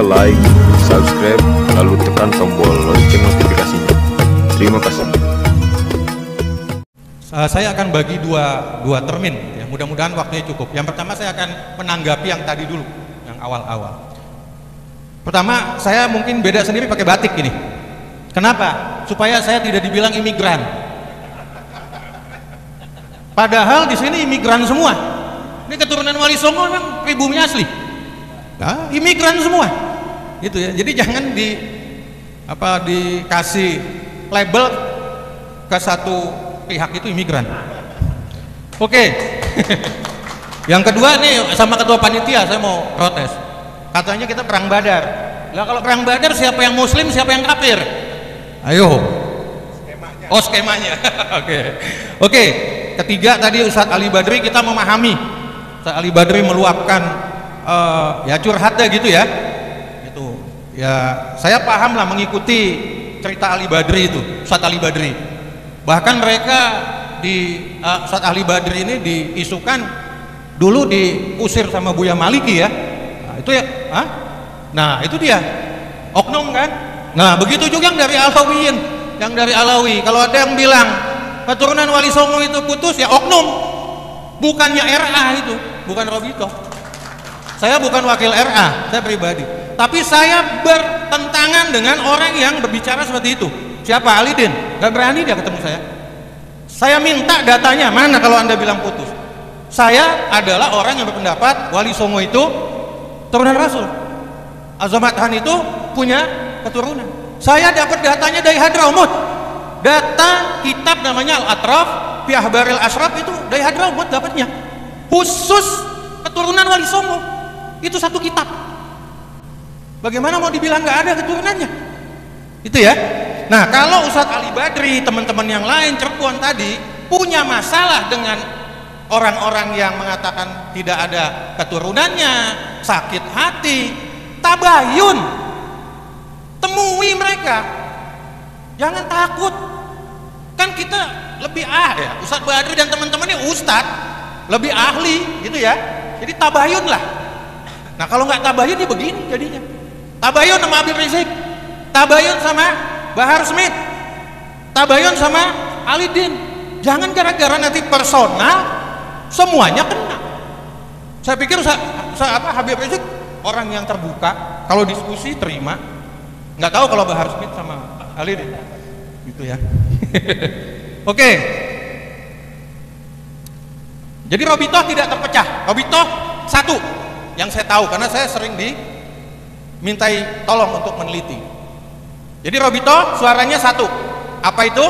like, subscribe, lalu tekan tombol lonceng notifikasinya. Terima kasih. Saya akan bagi dua termin, ya. Mudah-mudahan waktunya cukup. Yang pertama saya akan menanggapi yang tadi dulu, yang awal-awal. Pertama, saya mungkin beda sendiri pakai batik ini. Kenapa? Supaya saya tidak dibilang imigran. Padahal di sini imigran semua. Ini keturunan Wali Songo memang pribumi asli. Nah, imigran semua. Gitu ya. Jadi jangan dikasih label ke satu pihak itu imigran. Oke. Yang kedua nih, sama ketua panitia saya mau protes. Katanya kita perang Badar. Lah kalau perang Badar siapa yang muslim, siapa yang kafir? Ayo. Skemanya. Oh, skemanya. Oke. Ketiga tadi Ustadz Ali Badri, kita memahami Ustadz Ali Badri meluapkan ya curhatnya gitu ya. Itu. Ya, saya paham lah mengikuti cerita Ali Badri itu, Ustadz Ali Badri. Bahkan mereka Ustadz Ali Badri ini diisukan dulu diusir sama Buya Maliki ya. Nah, itu ya, nah itu dia oknum kan. Nah begitu juga yang dari Alawiyin, yang dari Alawi. Kalau ada yang bilang keturunan Wali Songo itu putus, ya oknum, bukannya RA itu, bukan Robito. Saya bukan wakil RA, saya pribadi. Tapi saya bertentangan dengan orang yang berbicara seperti itu. Siapa? Alidin, gak berani dia ketemu saya. Saya minta datanya, mana kalau Anda bilang putus. Saya adalah orang yang berpendapat Wali Songo itu turunan Rasul. Azamat Han itu punya keturunan. Saya dapat datanya dari Hadramaut. Data kitab namanya Al-Atraf fi Ahbaril Ashraf itu dari Hadramaut dapatnya. Khusus keturunan Wali Songo. Itu satu kitab. Bagaimana mau dibilang nggak ada keturunannya? Itu ya. Nah, kalau Ustadz Ali Badri, teman-teman yang lain, Cirebon tadi punya masalah dengan orang-orang yang mengatakan tidak ada keturunannya, sakit hati, tabayun, temui mereka, jangan takut. Kan kita lebih ya, Ustadz Badri dan teman-temannya Ustadz lebih ahli gitu ya. Jadi tabayun lah. Nah kalau nggak tabayun ya begini jadinya. Tabayun sama Habib Rizik, tabayun sama Bahar Smith, tabayun sama Alidin. Jangan gara-gara nanti personal semuanya kena. Saya pikir Habib Rizik orang yang terbuka, kalau diskusi terima. Nggak tahu kalau Bahar Smith sama Alidin gitu ya. Oke. Jadi Robito tidak terpecah. Robito satu yang saya tahu karena saya sering dimintai tolong untuk meneliti. Jadi Robito suaranya satu. Apa itu?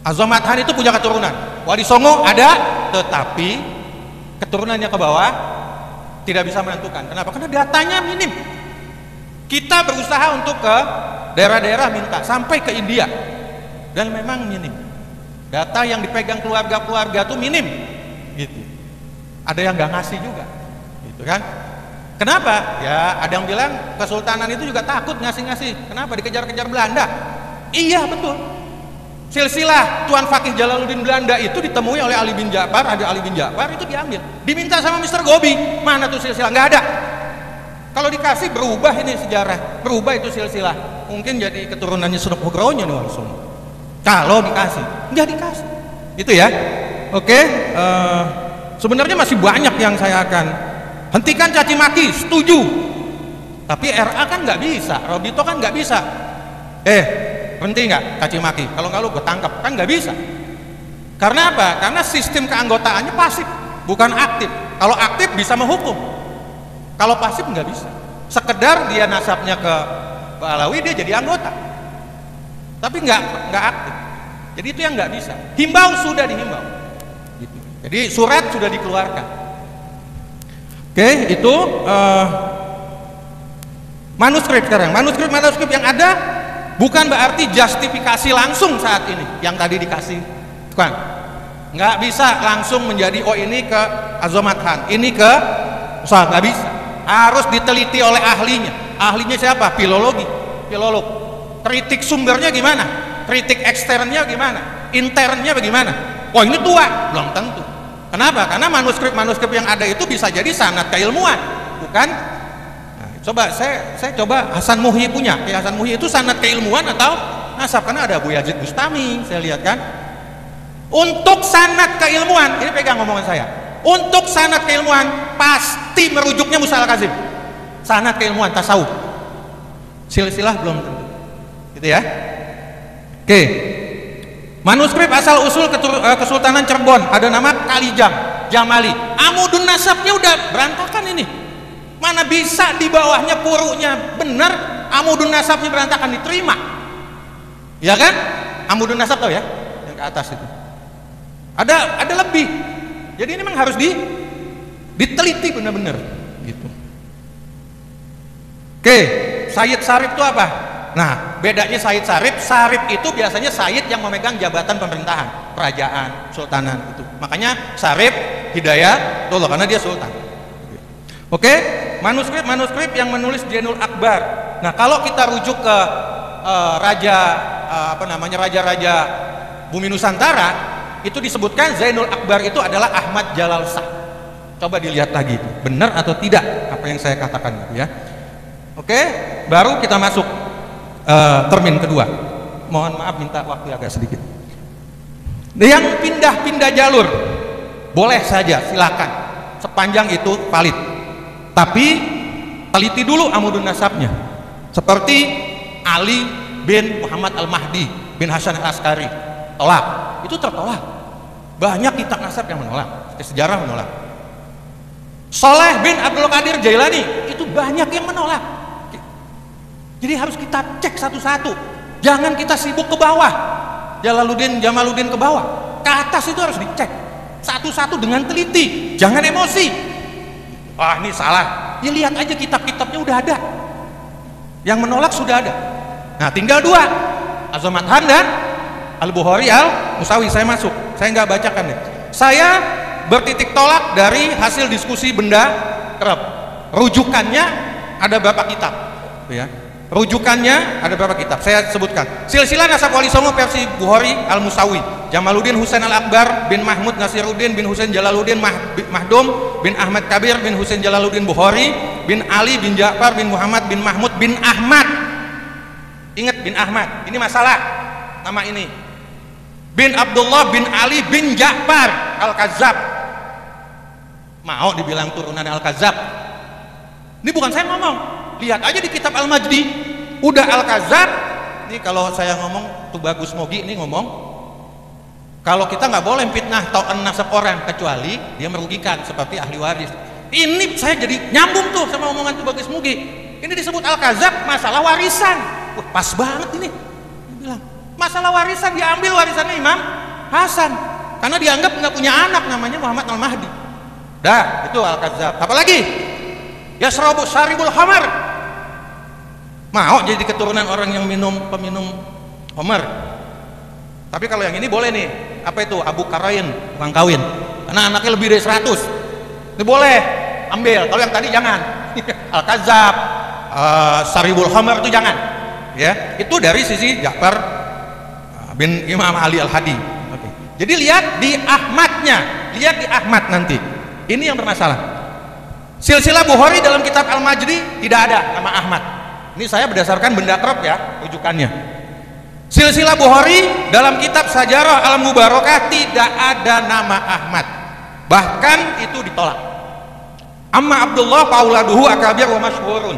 Azamat Han itu punya keturunan. Wali Songo ada, tetapi keturunannya ke bawah tidak bisa menentukan. Kenapa? Karena datanya minim. Kita berusaha untuk ke daerah-daerah minta sampai ke India dan memang minim. Data yang dipegang keluarga-keluarga itu minim. Gitu. Ada yang nggak ngasih juga, gitu kan? Kenapa? Ya ada yang bilang Kesultanan itu juga takut ngasih-ngasih. Kenapa? Dikejar-kejar Belanda. Iya betul. Silsilah Tuan Fakih Jalaluddin Belanda itu ditemui oleh Ali bin Ja'far, ada Ali bin Ja'far itu diambil. Diminta sama Mr. Gobi, mana tuh silsilah? Nggak ada. Kalau dikasih berubah ini sejarah, berubah itu silsilah. Mungkin jadi keturunannya Sunan Nugroho nih Wali Songo. Kalau dikasih, nggak dikasih. Itu ya. Oke. Sebenarnya masih banyak yang saya akan hentikan caci maki, setuju. Tapi RA kan nggak bisa, Robito kan nggak bisa. Berhenti nggak caci maki? Kalau nggak lu gue tangkap, kan nggak bisa. Karena apa? Karena sistem keanggotaannya pasif, bukan aktif. Kalau aktif bisa menghukum. Kalau pasif nggak bisa. Sekedar dia nasabnya ke Alawi dia jadi anggota. Tapi nggak aktif. Jadi itu yang nggak bisa. Himbau sudah dihimbau. Gitu. Jadi surat sudah dikeluarkan. Oke, itu manuskrip sekarang. Manuskrip yang ada bukan berarti justifikasi langsung saat ini yang tadi dikasih. Bukan. Nggak bisa langsung menjadi ini ke Azamat Han, ini ke nggak bisa. Harus diteliti oleh ahlinya. Ahlinya siapa? Filolog. Kritik sumbernya gimana? Kritik eksternnya gimana? Internnya bagaimana? Wah ini tua, belum tentu. Kenapa? Karena manuskrip yang ada itu bisa jadi sanad keilmuan, bukan? Nah, Coba saya coba Hasan Muhyi punya. Hasan Muhyi itu sanad keilmuan atau nasab? Karena ada Abu Yazid Bustami, saya lihat kan. Untuk sanad keilmuan, ini pegang ngomongan saya. Untuk sanad keilmuan pasti merujuknya Musa al-Kazim. Sanad keilmuan tasawuf. Silsilah belum tentu. Gitu ya. Oke. Manuskrip asal usul Kesultanan Cirebon ada nama Kalijam Jamali. Amudun nasabnya udah berantakan ini. Mana bisa di bawahnya purunya benar, amudun nasabnya berantakan diterima. Ya kan? Amudun nasab tahu ya? Yang ke atas itu. Ada lebih. Jadi ini memang harus diteliti benar-benar gitu. Oke, Sayyid Sarif itu apa? Nah, bedanya Sayyid Sarif itu biasanya Sayyid yang memegang jabatan pemerintahan, kerajaan, sultanan itu. Makanya Sarif Hidayah tuh karena dia sultan. Oke, manuskrip yang menulis Zainul Akbar. Nah, kalau kita rujuk ke raja-raja Bumi Nusantara, itu disebutkan Zainul Akbar itu adalah Ahmad Jalal Shah. Coba dilihat lagi, benar atau tidak apa yang saya katakan ya. Oke, baru kita masuk termin kedua. Mohon maaf minta waktu agak sedikit. Yang pindah-pindah jalur boleh saja, silakan, sepanjang itu valid. Tapi teliti dulu amudun nasabnya. Seperti Ali bin Muhammad Al-Mahdi bin Hasan Al-Askari tolak, itu tertolak. Banyak kitab nasab yang menolak, sejarah menolak. Soleh bin Abdul Qadir Jailani itu banyak yang menolak. Jadi harus kita cek satu-satu. Jangan kita sibuk ke bawah. Jamaluddin ke bawah. Ke atas itu harus dicek satu-satu dengan teliti. Jangan emosi. Wah, ini salah. Ya lihat aja kitab-kitabnya udah ada. Yang menolak sudah ada. Nah, tinggal dua. Azamat Han dan Al-Bukhari Al-Musawi. Saya masuk. Saya nggak bacakan deh. Saya bertitik tolak dari hasil diskusi benda kerap. Rujukannya ada berapa kitab? Ya. Rujukannya ada berapa kitab? Saya sebutkan. Silsilah Nasab Wali Songo versi Bukhari Al-Musawi. Jamaluddin Husain Al-Akbar bin Mahmud Nasiruddin bin Husain Jalaluddin Mahdum bin Ahmad Kabir bin Husain Jalaluddin Bukhari bin Ali bin Ja'far bin Muhammad bin Mahmud bin Ahmad. Ingat bin Ahmad. Ini masalah nama ini. Bin Abdullah bin Ali bin Ja'far Al-Kazzab. Mau dibilang turunan Al-Kazzab? Ini bukan saya ngomong. Lihat aja di kitab Al-Majdi, udah Al-Kazzab. Ini kalau saya ngomong tuh Bagus Mogi ini ngomong, kalau kita nggak boleh fitnah atau nasab orang kecuali dia merugikan seperti ahli waris. Ini saya jadi nyambung tuh sama omongan tuh Bagus Mogi. Ini disebut Al-Kazzab masalah warisan. Wah, pas banget ini. Dia bilang masalah warisan, diambil warisannya Imam Hasan karena dianggap nggak punya anak namanya Muhammad Al-Mahdi. Dah, itu Al-Kazzab. Apalagi Yasrabu Syaribul Khamar. Mau jadi keturunan orang yang peminum Homer. Tapi kalau yang ini boleh nih. Apa itu? Abu Karain, tukang kawin. Karena anaknya lebih dari 100. Ini boleh ambil. Kalau yang tadi jangan. Al-Kazzab, Syaribul Khamar itu jangan. Ya, itu dari sisi Ja'far bin Imam Ali Al-Hadi. Oke. Jadi lihat di Ahmadnya, lihat di Ahmad nanti. Ini yang bermasalah. Silsilah Bukhari dalam kitab Al-Majdi tidak ada nama Ahmad. Ini saya berdasarkan benda kerap ya rujukannya. Silsilah Bukhari dalam kitab Sajarah Al-Mubarakah tidak ada nama Ahmad. Bahkan itu ditolak. Amma Abdullah fauladuhu akabir wa masyhurun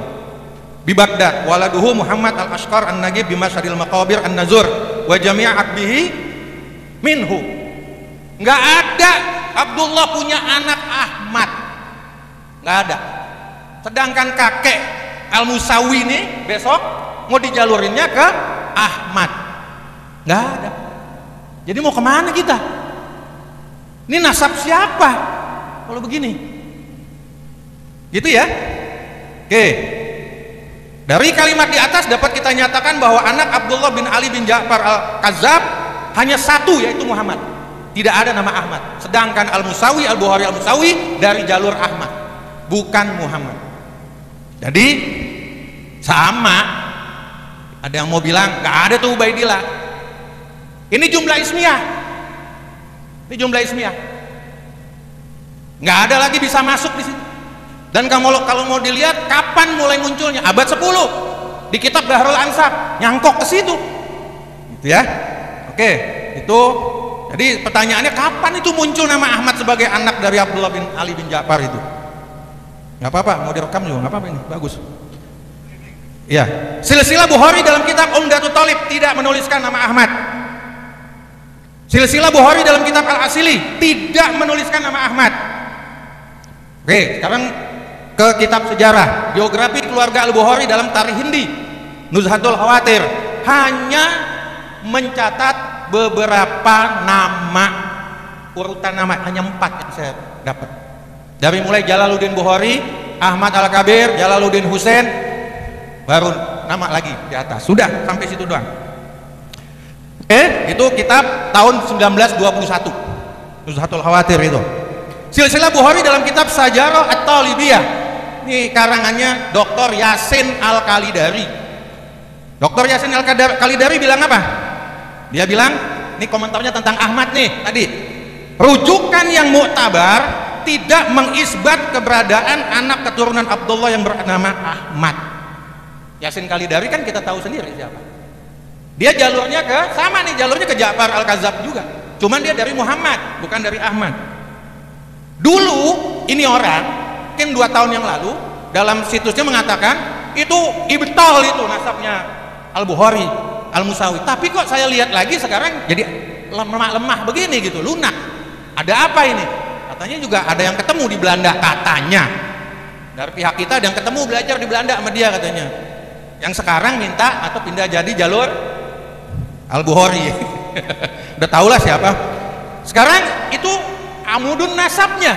bi Baghdad waladuhu Muhammad Al-Ashqar An-Nagib bi Masyaril Maqabir An-Nazur wa jami'a akbihi minhu. Enggak ada Abdullah punya anak Ahmad. Nggak ada. Sedangkan kakek Al-Musawi ini besok mau dijalurinnya ke Ahmad. Nggak ada. Jadi mau kemana kita? Ini nasab siapa kalau begini? Gitu ya. Oke. Dari kalimat di atas dapat kita nyatakan bahwa anak Abdullah bin Ali bin Ja'far Al-Kazzab hanya satu, yaitu Muhammad. Tidak ada nama Ahmad. Sedangkan Al-Musawi, Al-Bukhari Al-Musawi dari jalur Ahmad, bukan Muhammad. Jadi sama. Ada yang mau bilang nggak ada tuh Ubaidillah. Ini jumlah ismiyah. Ini jumlah ismiyah. Nggak ada lagi bisa masuk di situ. Dan kalau mau dilihat kapan Kapan mulai munculnya? Abad 10 di kitab Bahrul Ansab, nyangkok ke situ. Gitu ya. Oke, itu jadi pertanyaannya kapan itu muncul nama Ahmad sebagai anak dari Abdullah bin Ali bin Ja'far itu? Nggak apa-apa, mau direkam juga nggak apa-apa, ini bagus. Ya, silsilah Bukhari dalam kitab Umdatul Thalib tidak menuliskan nama Ahmad. Silsilah Bukhari dalam kitab Al-Asili tidak menuliskan nama Ahmad. Oke, sekarang ke kitab sejarah, biografi keluarga Al-Bukhari dalam Tarikh Hindi, Nuzhatul Khawatir hanya mencatat beberapa nama, urutan nama hanya 4 yang saya dapat. Dari mulai Jalaluddin Bukhari, Ahmad Al-Kabir, Jalaluddin Husain, baru nama lagi di atas. Sudah sampai situ doang. Oke, itu kitab tahun 1921. Nuzhatul Khawatir itu. Silsilah Bukhari dalam kitab Sajarah At-Talibiyah. Ini karangannya Dr. Yasin Al-Kalidari. Dr. Yasin Al-Kalidari bilang apa? Dia bilang, ini komentarnya tentang Ahmad nih tadi. Rujukan yang muktabar tidak mengisbat keberadaan anak keturunan Abdullah yang bernama Ahmad. Yasin Kalidari kan kita tahu sendiri siapa. Dia jalurnya jalurnya ke Ja'far Al-Kadzab juga. Cuman dia dari Muhammad, bukan dari Ahmad. Dulu ini orang, mungkin 2 tahun yang lalu, dalam situsnya mengatakan itu ibtal itu nasabnya Al-Bukhari, Al-Musawi. Tapi kok saya lihat lagi sekarang jadi lemah begini gitu, lunak. Ada apa ini? Katanya juga ada yang ketemu di Belanda, katanya. Dari pihak kita ada yang ketemu belajar di Belanda sama dia katanya. Yang sekarang minta atau pindah jadi jalur Al-Bukhari. Udah tahulah siapa. Sekarang itu amudun nasabnya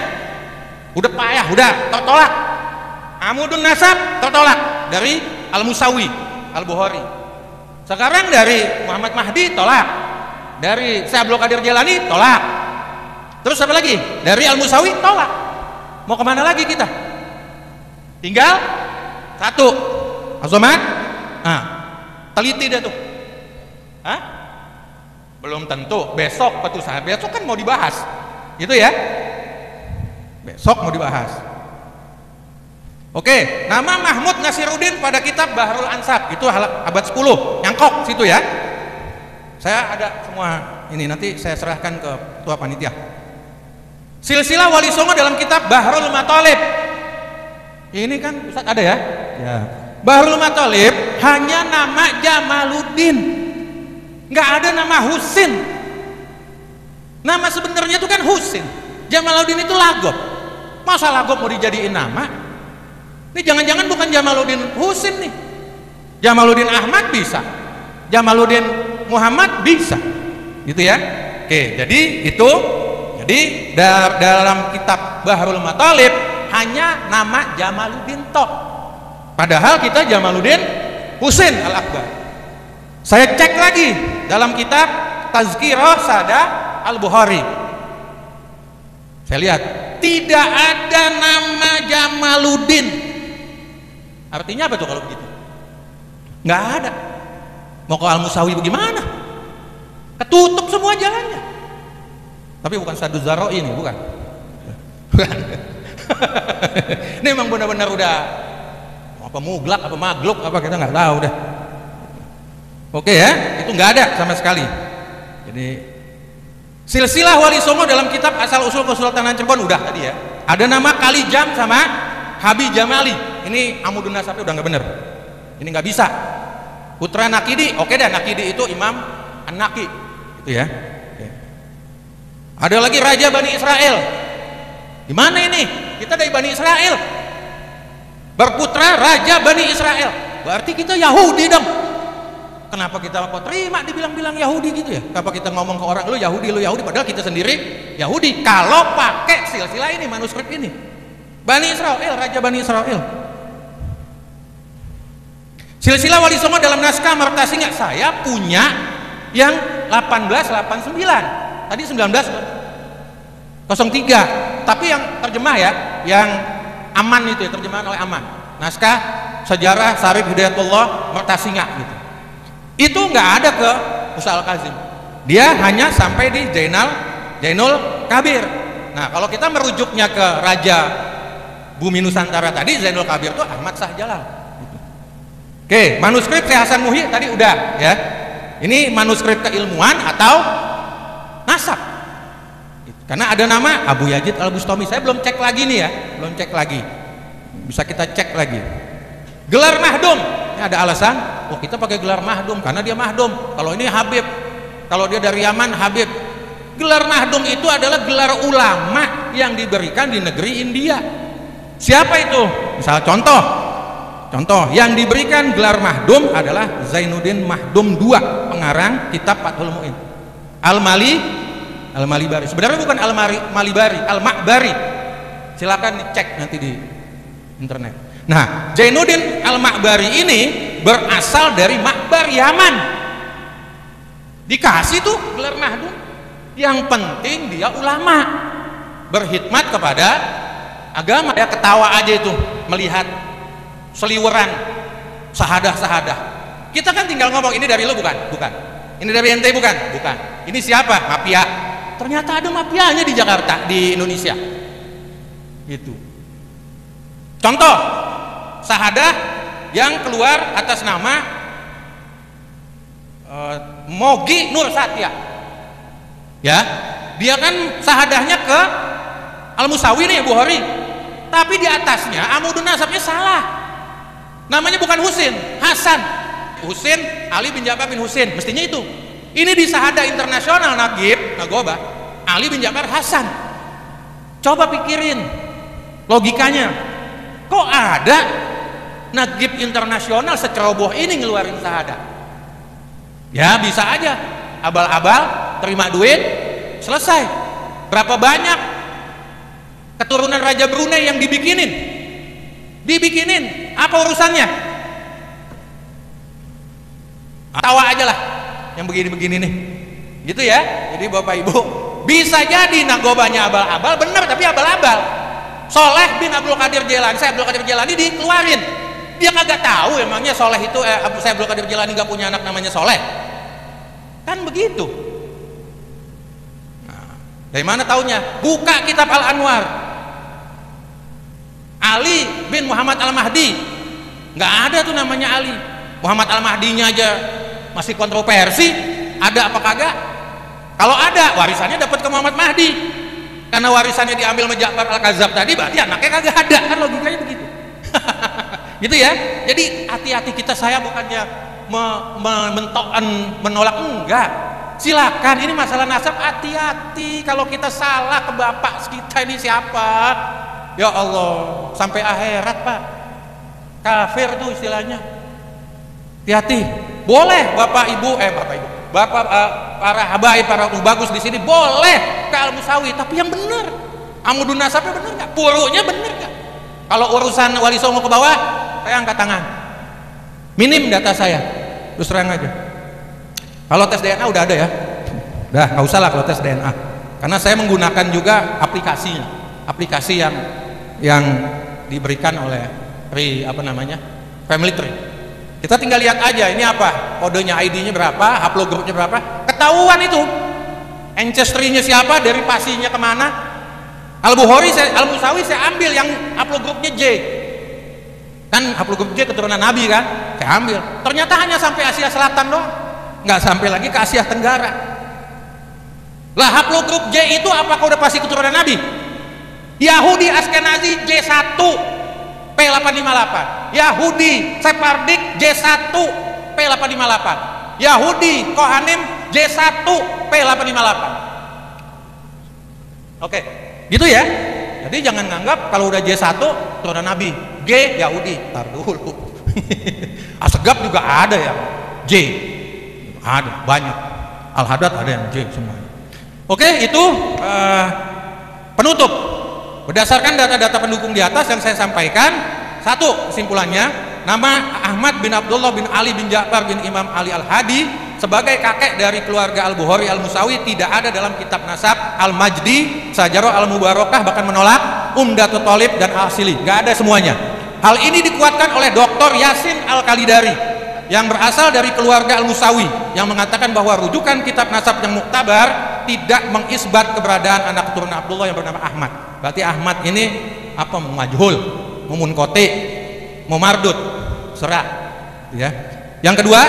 udah payah, udah tertolak. Amudun nasab tertolak dari Al-Musawi, Al-Bukhari. Sekarang dari Muhammad Mahdi tolak, dari Syekh Abdul Qadir Jailani tolak, terus apa lagi? Dari Al-Musawi tolak. Mau kemana lagi kita? Tinggal satu, Azomat. Nah, teliti dah tuh. Hah? Belum tentu. Besok petusan, besok kan mau dibahas, gitu ya. Besok mau dibahas. Oke, nama Mahmud Nasiruddin pada kitab Bahrul Ansab itu abad 10, nyangkok situ ya. Saya ada semua ini, nanti saya serahkan ke ketua panitia. Silsilah Wali Songo dalam kitab Bahrul Mathalib. Ini kan Ustaz ada ya? Ya. Bahrul Mathalib hanya nama Jamaluddin, nggak ada nama Husin. Nama sebenarnya itu kan Husin. Jamaluddin itu lagop. Masa lagop mau dijadiin nama? Ini jangan-jangan bukan Jamaluddin Husin nih. Jamaluddin Ahmad bisa, Jamaluddin Muhammad bisa, gitu ya. Oke, jadi itu. Jadi dalam kitab Bahrul Mathalib hanya nama Jamaluddin tok. Padahal kita Jamaluddin Husin Al-Akbar. Saya cek lagi dalam kitab Tazkirah Sada Al-Bukhari. Saya lihat tidak ada nama Jamaluddin. Artinya apa tuh kalau begitu? Nggak ada. Mau ke Al-Musawi bagaimana? Ketutup semua jalannya. Tapi bukan Saduz Zaroi ini, bukan. Ini memang benar-benar udah apa muglak, apa magluk, apa kita nggak tahu dah. Oke ya, itu nggak ada sama sekali. Jadi silsilah Wali Songo dalam kitab Asal Usul Kesultanan Cirebon udah tadi ya. Ada nama Kalijam sama Habib Jamali. Ini amudun nasabnya udah nggak bener. Ini nggak bisa. Putra Nakidi, oke dah, Nakidi itu Imam An-Naqi, itu ya. Oke. Ada lagi Raja Bani Israel. Gimana ini? Kita dari Bani Israel. Berputra Raja Bani Israel. Berarti kita Yahudi dong. Kenapa kita kok terima dibilang-bilang Yahudi gitu ya? Kenapa kita ngomong ke orang lu Yahudi, padahal kita sendiri Yahudi. Kalau pakai silsilah ini, manuskrip ini, Bani Israel, Raja Bani Israel. Silsilah Wali Songo dalam naskah Marta Singa saya punya yang 1889. Tadi 1903. Tapi yang terjemah ya, yang Aman itu ya, terjemahan oleh Aman. Naskah Sejarah Sarif Hidayatullah Marta Singa gitu. Itu nggak ada ke Musa Al-Kazim. Dia hanya sampai di Zainul Kabir. Nah, kalau kita merujuknya ke Raja Bumi Nusantara tadi Zainul Kabir itu Ahmad Shah Jalal. Oke, manuskrip Syekh Hasan Muhyi tadi udah ya. Ini manuskrip keilmuan atau nasab. Karena ada nama Abu Yazid Al-Bustami. Saya belum cek lagi nih ya, belum cek lagi. Bisa kita cek lagi. Gelar mahdum, ini ada alasan. Oh, kita pakai gelar mahdum karena dia mahdum. Kalau ini Habib, kalau dia dari Yaman Habib. Gelar mahdum itu adalah gelar ulama yang diberikan di negeri India. Siapa itu? Misal contoh yang diberikan gelar mahdum adalah Zainuddin Mahdum II, pengarang kitab Fathul Mu'in. Al-Malibari. Sebenarnya bukan Al-Malibari, Al-Ma'bari. Silakan dicek nanti di internet. Nah, Zainuddin Al-Ma'bari ini berasal dari Ma'bar Yaman. Dikasih tuh gelar mahdum. Yang penting dia ulama, berkhidmat kepada agama. Ya ketawa aja itu melihat seliweran sahadah. Kita kan tinggal ngomong ini dari lu bukan. Ini dari ente bukan. Ini siapa? Mafia. Ternyata ada mafianya di Jakarta, di Indonesia. Gitu. Contoh, sahadah yang keluar atas nama Mogi Nur Satya. Ya, dia kan sahadahnya ke Al-Musawi nih, Bukhari. Tapi di atasnya amudun nasabnya salah. Namanya bukan Husin, Hasan. Husin Ali bin Ja'far bin Husin, mestinya itu. Ini di sahadah internasional Nagoba, Ali bin Ja'far Hasan. Coba pikirin logikanya. Kok ada Nagib internasional seceroboh ini ngeluarin sahadah? Ya bisa aja, abal-abal, terima duit, selesai. Berapa banyak keturunan Raja Brunei yang dibikinin? Apa urusannya? Tawa aja lah yang begini-begini nih, gitu ya. Jadi Bapak Ibu, bisa jadi nagobanya abal-abal, bener tapi abal-abal. Soleh bin Abdul Qadir Jailani, saya Abdul Qadir Jailani dikeluarin. Dia kagak tahu emangnya Soleh itu saya Abdul Qadir Jailani gak punya anak namanya Soleh. Kan begitu. Nah, dari mana taunya? Buka kitab Al-Anwar. Ali bin Muhammad Al-Mahdi, nggak ada tuh namanya Ali. Muhammad Al-Mahdinya aja masih kontroversi, ada apa kagak? Kalau ada, warisannya dapat ke Muhammad Mahdi. Karena warisannya diambil sama Ja'far Al-Kadzab tadi, berarti anaknya kagak ada. Kan logikanya begitu. Gitu ya. Jadi hati-hati kita, saya bukannya menolak, enggak. Silakan, ini masalah nasab, hati-hati kalau kita salah ke bapak kita ini siapa? Ya Allah, sampai akhirat Pak, kafir tuh istilahnya. Hati-hati. Boleh bapak ibu, para habaib, para bagus di sini boleh ke Al-Musawi, tapi yang benar. Amudun nasabnya benar nggak? Purunya benar nggak? Kalau urusan wali songo ke bawah, saya angkat tangan. Minim data saya, terus terang aja. Kalau tes DNA udah ada ya, udah nggak usah lah kalau tes DNA, karena saya menggunakan juga aplikasi yang diberikan oleh Family Tree. Kita tinggal lihat aja ini apa, kodenya, ID-nya berapa, haplogrupnya berapa, ketahuan itu ancestry-nya siapa, dari pasinya kemana. Al-Bukhari, Al-Musawi saya ambil yang haplogrupnya J, kan haplogrup J keturunan Nabi kan, saya ambil. Ternyata hanya sampai Asia Selatan doang, nggak sampai lagi ke Asia Tenggara. Lah haplogrup J itu apakah udah pasti keturunan Nabi? Yahudi Askenazi J1 P858, Yahudi Sephardic J1 P858, Yahudi Kohanim J1 P858. Oke, gitu ya. Jadi jangan nganggap kalau udah J1 keturunan Nabi, G Yahudi. Tar dulu. Asegaf juga ada yang J, ada banyak. Al-Hadad ada yang J semuanya. Oke, itu penutup. Berdasarkan data-data pendukung di atas yang saya sampaikan, satu kesimpulannya, nama Ahmad bin Abdullah bin Ali bin Ja'far bin Imam Ali Al-Hadi sebagai kakek dari keluarga Al-Bukhari Al-Musawi tidak ada dalam kitab nasab Al-Majdi, Sajarah Al-Mubarakah, bahkan menolak Umdatut Thalib dan Al-Asili, nggak ada semuanya. Hal ini dikuatkan oleh Dr. Yasin Al-Kalidari yang berasal dari keluarga Al-Musawi yang mengatakan bahwa rujukan kitab nasab yang muktabar tidak mengisbat keberadaan anak keturunan Abdullah yang bernama Ahmad. Berarti Ahmad ini apa mau majhul, mau munqati, mau mardud, serah, ya. Yang kedua,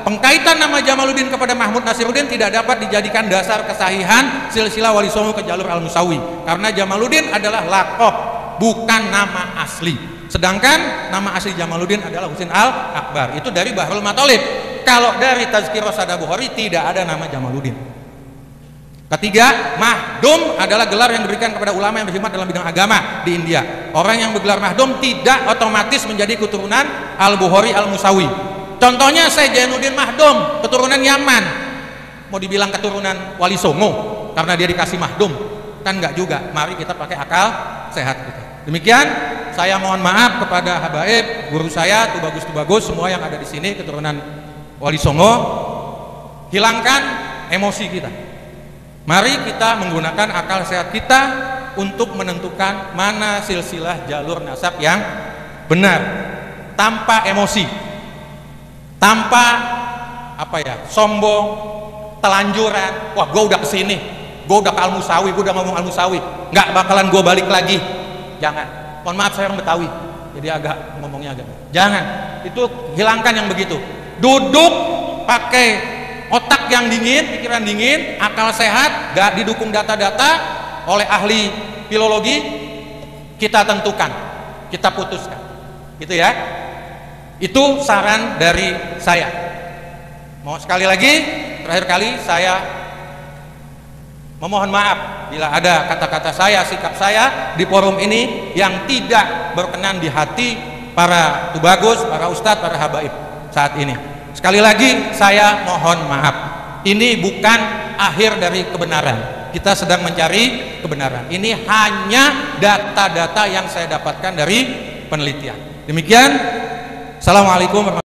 pengkaitan nama Jamaluddin kepada Mahmud Nasiruddin tidak dapat dijadikan dasar kesahihan silsilah Wali Songo ke jalur Al-Musawi, karena Jamaluddin adalah laqab, bukan nama asli. Sedangkan nama asli Jamaluddin adalah Husin Al-Akbar. Itu dari Bahrul Mathalib. Kalau dari Tazkirah Sada Bukhari tidak ada nama Jamaluddin. Ketiga, mahdum adalah gelar yang diberikan kepada ulama yang berkhidmat dalam bidang agama di India. Orang yang bergelar mahdum tidak otomatis menjadi keturunan Al-Bukhari Al-Musawi. Contohnya saya Jainuddin Mahdum, keturunan Yaman. Mau dibilang keturunan Wali Songo karena dia dikasih mahdum? Kan enggak juga. Mari kita pakai akal sehat kita. Demikian, saya mohon maaf kepada habaib, guru saya, Tubagus, semua yang ada di sini keturunan Wali Songo. Hilangkan emosi kita. Mari kita menggunakan akal sehat kita untuk menentukan mana silsilah jalur nasab yang benar, tanpa emosi, tanpa sombong, telanjuran. Wah, gue udah kesini, gue udah ke Al-Musawi, gue udah ngomong Al-Musawi, nggak bakalan gue balik lagi. Jangan. Mohon maaf, saya orang Betawi, jadi agak ngomongnya agak. Jangan. Itu hilangkan yang begitu. Duduk pakai otak yang dingin, pikiran dingin, akal sehat, gak didukung data-data oleh ahli filologi, kita tentukan, kita putuskan, gitu ya. Itu saran dari saya. Mau sekali lagi, terakhir kali saya memohon maaf bila ada kata-kata saya, sikap saya di forum ini yang tidak berkenan di hati para tubagus, para ustadz, para habaib saat ini. Sekali lagi saya mohon maaf. Ini bukan akhir dari kebenaran. Kita sedang mencari kebenaran. Ini hanya data-data yang saya dapatkan dari penelitian. Demikian. Assalamualaikum warahmatullahi wabarakatuh.